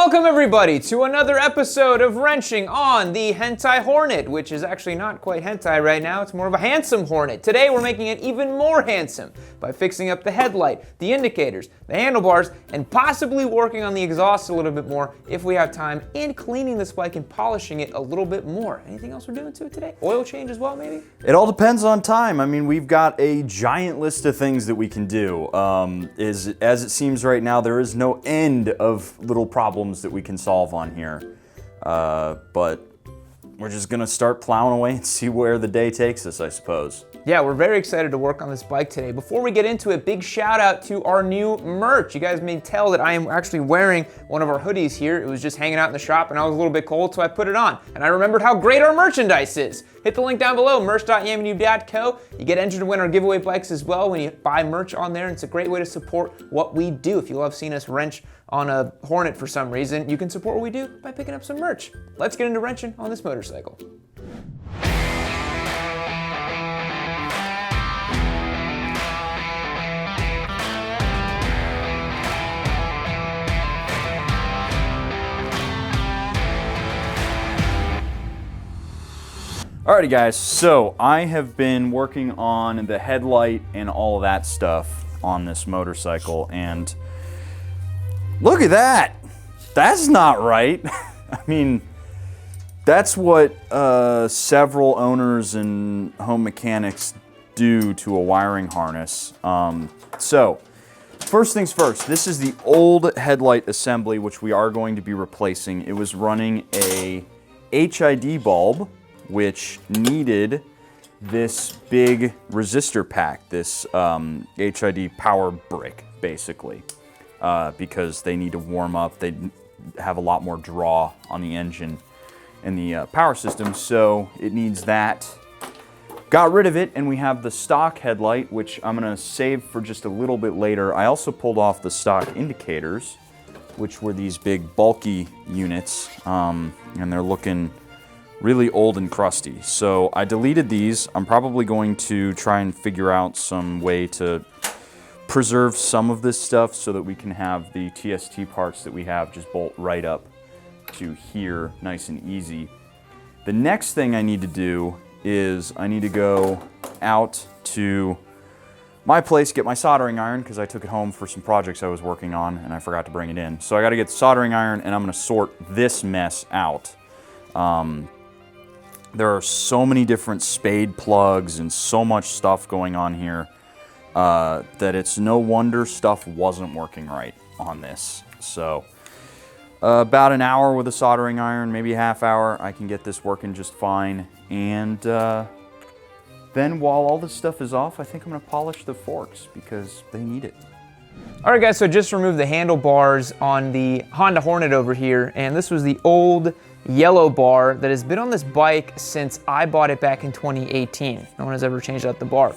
Welcome everybody to another episode of Wrenching on the Hentai Hornet, which is actually not quite hentai right now, it's more of a handsome Hornet. Today we're making it even more handsome by fixing up the headlight, the indicators, the handlebars, and possibly working on the exhaust a little bit more if we have time, and cleaning this bike and polishing it a little bit more. Anything else we're doing to it today? Oil change as well, maybe? It all depends on time. I mean, we've got a giant list of things that we can do. As it seems right now, there is no end of little problems that we can solve on here, but we're just gonna start plowing away and see where the day takes us, I suppose. Yeah, we're very excited to work on this bike today. Before we get into it, big shout out to our new merch. You guys may tell that I am actually wearing one of our hoodies here. It was just hanging out in the shop and I was a little bit cold, so I put it on. And I remembered how great our merchandise is. Hit the link down below, merch.yamanu.co. You get entered to win our giveaway bikes as well when you buy merch on there. And it's a great way to support what we do. If you love seeing us wrench on a Hornet for some reason, you can support what we do by picking up some merch. Let's get into wrenching on this motorcycle. Alrighty guys, so I have been working on the headlight and all of that stuff on this motorcycle, and look at that! That's not right. I mean, that's what several owners and home mechanics do to a wiring harness. So, first things first, this is the old headlight assembly, which we are going to be replacing. It was running a HID bulb, which needed this big resistor pack, this HID power brick, basically, because they need to warm up. They have a lot more draw on the engine and the power system, so it needs that. Got rid of it, and we have the stock headlight, which I'm gonna save for just a little bit later. I also pulled off the stock indicators, which were these big bulky units, and they're looking really old and crusty. So I deleted these. I'm probably going to try and figure out some way to preserve some of this stuff so that we can have the TST parts that we have just bolt right up to here, nice and easy. The next thing I need to do is I need to go out to my place, get my soldering iron, because I took it home for some projects I was working on and I forgot to bring it in. So I got to get the soldering iron, and I'm going to sort this mess out. There are so many different spade plugs and so much stuff going on here that it's no wonder stuff wasn't working right on this. So about an hour with a soldering iron, maybe a half hour, I can get this working just fine. And then while all this stuff is off, I think I'm going to polish the forks because they need it. All right guys, so just removed the handlebars on the Honda Hornet over here, and this was the old yellow bar that has been on this bike since I bought it back in 2018. No one has ever changed out the bar.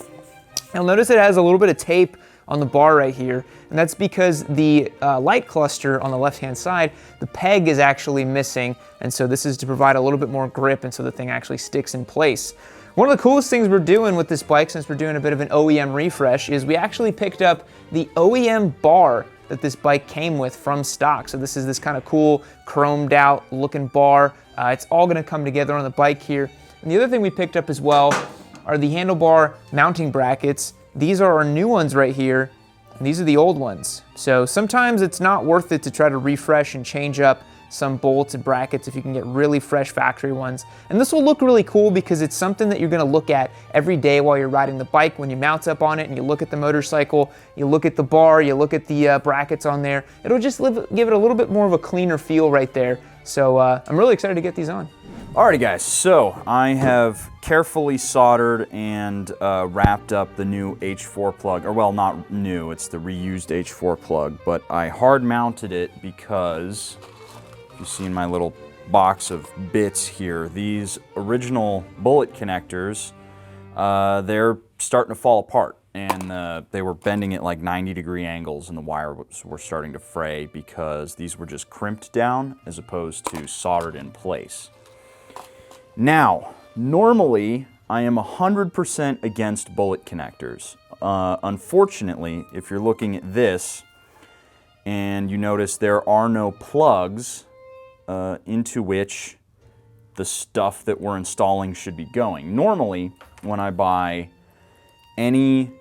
You'll notice it has a little bit of tape on the bar right here, and that's because the light cluster on the left-hand side, the peg is actually missing, and so this is to provide a little bit more grip, and so the thing actually sticks in place. One of the coolest things we're doing with this bike, since we're doing a bit of an OEM refresh, is we actually picked up the OEM bar that this bike came with from stock. So this is this kind of cool chromed out looking bar. It's all gonna come together on the bike here. And the other thing we picked up as well are the handlebar mounting brackets. These are our new ones right here, and these are the old ones. So sometimes it's not worth it to try to refresh and change up some bolts and brackets if you can get really fresh factory ones. And this will look really cool because it's something that you're gonna look at every day while you're riding the bike. When you mount up on it and you look at the motorcycle, you look at the bar, you look at the brackets on there, it'll just give it a little bit more of a cleaner feel right there. So I'm really excited to get these on. Alrighty guys, so I have carefully soldered and wrapped up the new H4 plug, or well, not new, it's the reused H4 plug, but I hard mounted it because you see in my little box of bits here, these original bullet connectors, they're starting to fall apart, and they were bending at like 90-degree angles, and the wire were starting to fray because these were just crimped down as opposed to soldered in place. Now, normally I am 100% against bullet connectors. Unfortunately, if you're looking at this, and you notice there are no plugs into which the stuff that we're installing should be going. Normally, when I buy any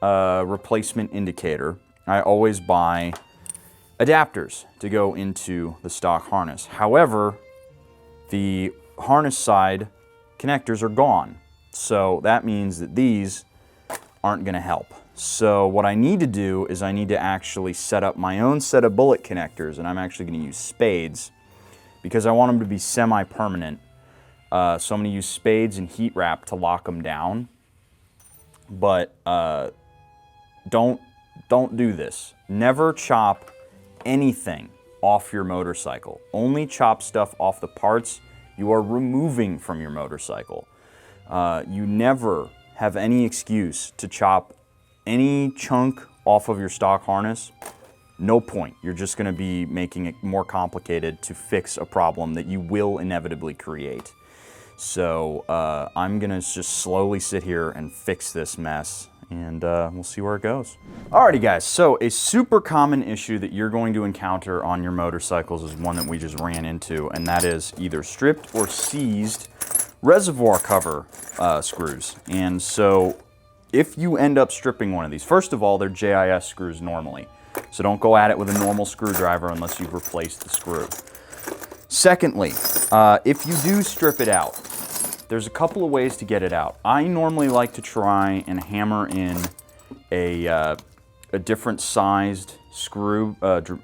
replacement indicator, I always buy adapters to go into the stock harness. However, the harness side connectors are gone. So that means that these aren't going to help. So what I need to do is I need to actually set up my own set of bullet connectors, and I'm actually going to use spades because I want them to be semi-permanent. So I'm going to use spades and heat wrap to lock them down. But don't do this. Never chop anything off your motorcycle. Only chop stuff off the parts you are removing from your motorcycle. You never have any excuse to chop any chunk off of your stock harness. No point. You're just going to be making it more complicated to fix a problem that you will inevitably create. So I'm going to just slowly sit here and fix this mess, and we'll see where it goes. Alrighty guys, so a super common issue that you're going to encounter on your motorcycles is one that we just ran into, and that is either stripped or seized reservoir cover screws. And so if you end up stripping one of these, first of all, they're JIS screws normally. So don't go at it with a normal screwdriver unless you've replaced the screw. Secondly, if you do strip it out, there's a couple of ways to get it out. I normally like to try and hammer in a different sized screwdriver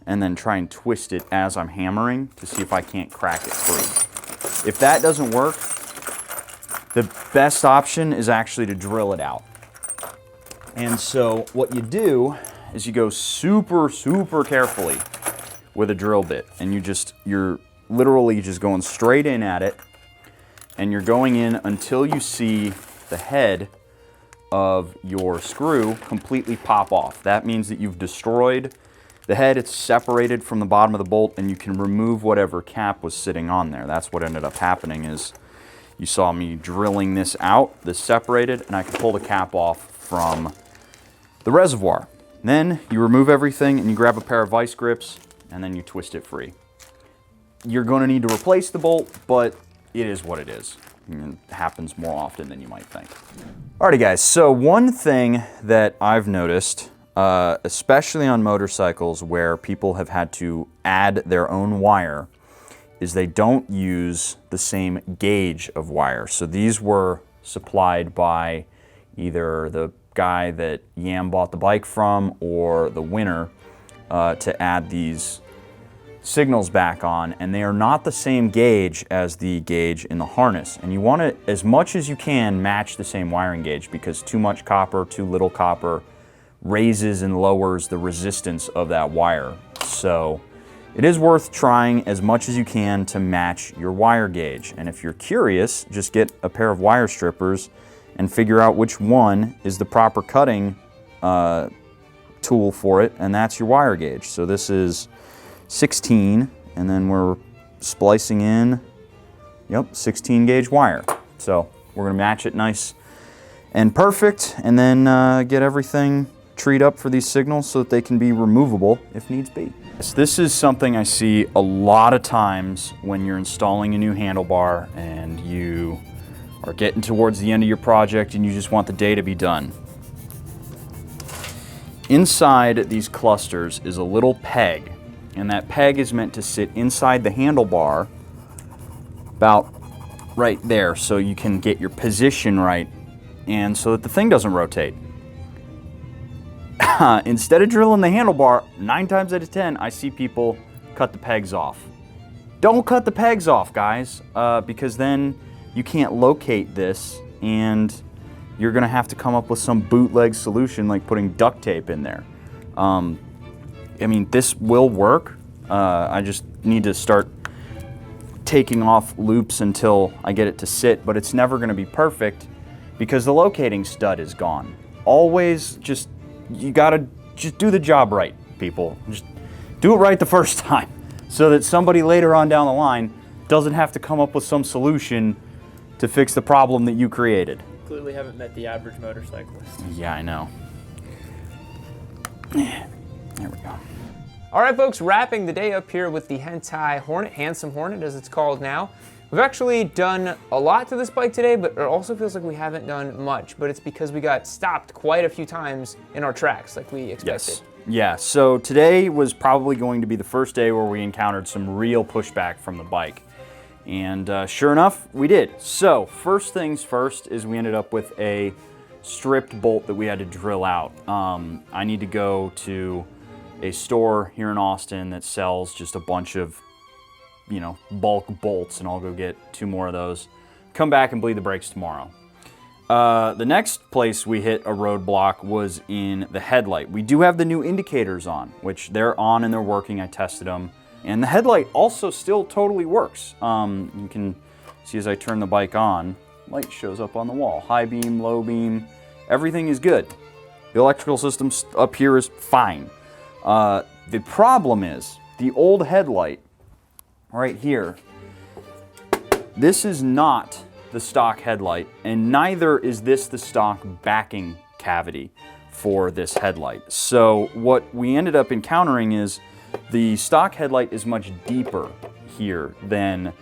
and then try and twist it as I'm hammering to see if I can't crack it free. If that doesn't work, the best option is actually to drill it out. And so what you do is you go super, super carefully with a drill bit, and you're literally just going straight in at it, and you're going in until you see the head of your screw completely pop off. That means that you've destroyed the head. It's separated from the bottom of the bolt, and you can remove whatever cap was sitting on there. That's what ended up happening. Is you saw me drilling this out, this separated, and I could pull the cap off from the reservoir. Then you remove everything and you grab a pair of vice grips and then you twist it free. You're going to need to replace the bolt, but it is what it is. It happens more often than you might think. Alrighty guys, so one thing that I've noticed, especially on motorcycles where people have had to add their own wire, is they don't use the same gauge of wire. So these were supplied by either the guy that Yam bought the bike from or the winner to add these signals back on, and they are not the same gauge as the gauge in the harness. And you want to, as much as you can, match the same wiring gauge, because too much copper, too little copper raises and lowers the resistance of that wire. So it is worth trying as much as you can to match your wire gauge. And if you're curious, just get a pair of wire strippers and figure out which one is the proper cutting tool for it, and that's your wire gauge. So this is 16, and then we're splicing in, 16 gauge wire. So we're gonna match it nice and perfect, and then get everything treed up for these signals so that they can be removable if needs be. So this is something I see a lot of times when you're installing a new handlebar and you are getting towards the end of your project and you just want the day to be done. Inside these clusters is a little peg, and that peg is meant to sit inside the handlebar about right there so you can get your position right and so that the thing doesn't rotate. Instead of drilling the handlebar, 9 times out of 10, I see people cut the pegs off. Don't cut the pegs off, guys, because then you can't locate this and you're gonna have to come up with some bootleg solution like putting duct tape in there. I mean, this will work. I just need to start taking off loops until I get it to sit, but it's never gonna be perfect because the locating stud is gone. Always you gotta just do the job right, people. Just do it right the first time so that somebody later on down the line doesn't have to come up with some solution to fix the problem that you created. Clearly haven't met the average motorcyclist. Yeah, I know. There we go. All right, folks, wrapping the day up here with the Hentai Hornet, Handsome Hornet as it's called now. We've actually done a lot to this bike today, but it also feels like we haven't done much, but it's because we got stopped quite a few times in our tracks like we expected. Yes. Yeah, so today was probably going to be the first day where we encountered some real pushback from the bike. And sure enough, we did. So first things first is we ended up with a stripped bolt that we had to drill out. I need to go to a store here in Austin that sells just a bunch of, you know, bulk bolts, and I'll go get 2 more of those. Come back and bleed the brakes tomorrow. The next place we hit a roadblock was in the headlight. We do have the new indicators on, which they're on and they're working. I tested them. And the headlight also still totally works. You can see as I turn the bike on, light shows up on the wall. High beam, low beam, everything is good. The electrical system up here is fine. The problem is the old headlight right here. This is not the stock headlight, and neither is this the stock backing cavity for this headlight. So what we ended up encountering is the stock headlight is much deeper here than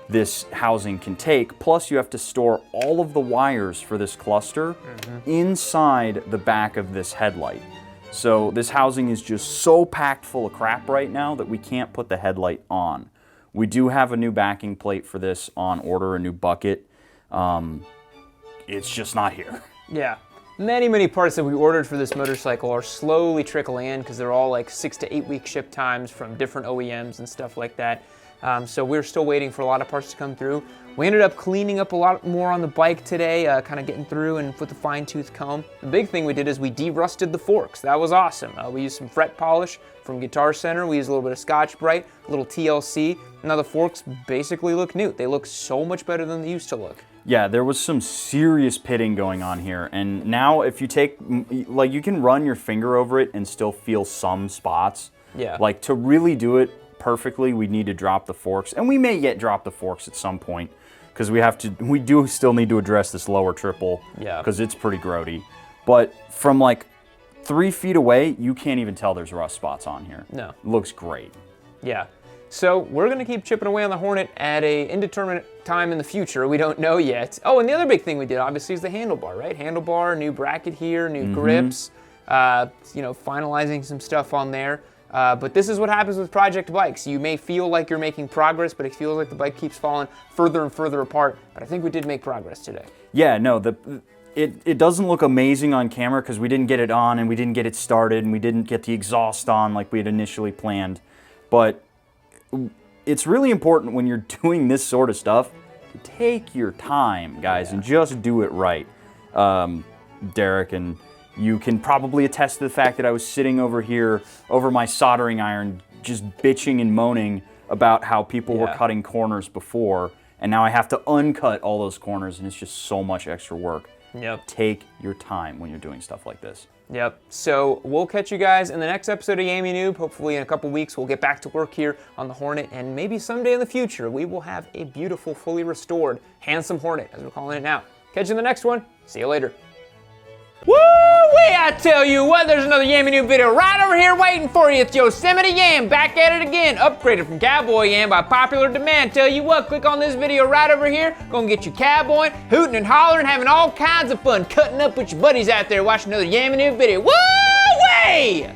this housing can take. Plus you have to store all of the wires for this cluster inside the back of this headlight. So this housing is just so packed full of crap right now that we can't put the headlight on. We do have a new backing plate for this on order, a new bucket. It's just not here. Yeah. Many parts that we ordered for this motorcycle are slowly trickling in because they're all like 6 to 8 week ship times from different OEMs and stuff like that. So we're still waiting for a lot of parts to come through. We ended up cleaning up a lot more on the bike today, kind of getting through and with the fine-tooth comb. The big thing we did is we de-rusted the forks. That was awesome. We used some fret polish from Guitar Center. We used a little bit of Scotch-Brite, a little TLC. Now the forks basically look new. They look so much better than they used to look. Yeah, there was some serious pitting going on here. And now if you take, like, you can run your finger over it and still feel some spots. Yeah. Like, to really do it perfectly, we need to drop the forks. And we may yet drop the forks at some point, because we do still need to address this lower triple. Yeah. Because it's pretty grody. But from like 3 feet away, you can't even tell there's rust spots on here. No. It looks great. Yeah. So we're gonna keep chipping away on the Hornet at an indeterminate time in the future. We don't know yet. Oh, and the other big thing we did obviously is the handlebar, right? Handlebar, new bracket here, new grips, you know, finalizing some stuff on there. But this is what happens with project bikes. You may feel like you're making progress, but it feels like the bike keeps falling further and further apart. But I think we did make progress today. Yeah, no, it doesn't look amazing on camera because we didn't get it on and we didn't get it started and we didn't get the exhaust on like we had initially planned. But it's really important when you're doing this sort of stuff to take your time, guys, and just do it right. Derek, and you can probably attest to the fact that I was sitting over here over my soldering iron just bitching and moaning about how people were cutting corners before, and now I have to uncut all those corners, and it's just so much extra work. Yep. Take your time when you're doing stuff like this. Yep. So we'll catch you guys in the next episode of Yami Noob. Hopefully in a couple weeks we'll get back to work here on the Hornet, and maybe someday in the future we will have a beautiful, fully restored, handsome Hornet, as we're calling it now. Catch you in the next one. See you later. Woo-wee! I tell you what, there's another Yami Noob video right over here waiting for you. It's Yosemite Yam, back at it again, upgraded from Cowboy Yam by popular demand. Tell you what, click on this video right over here. Gonna get you cowboying, hooting and hollering, having all kinds of fun, cutting up with your buddies out there watching another Yami Noob video. Woo-wee!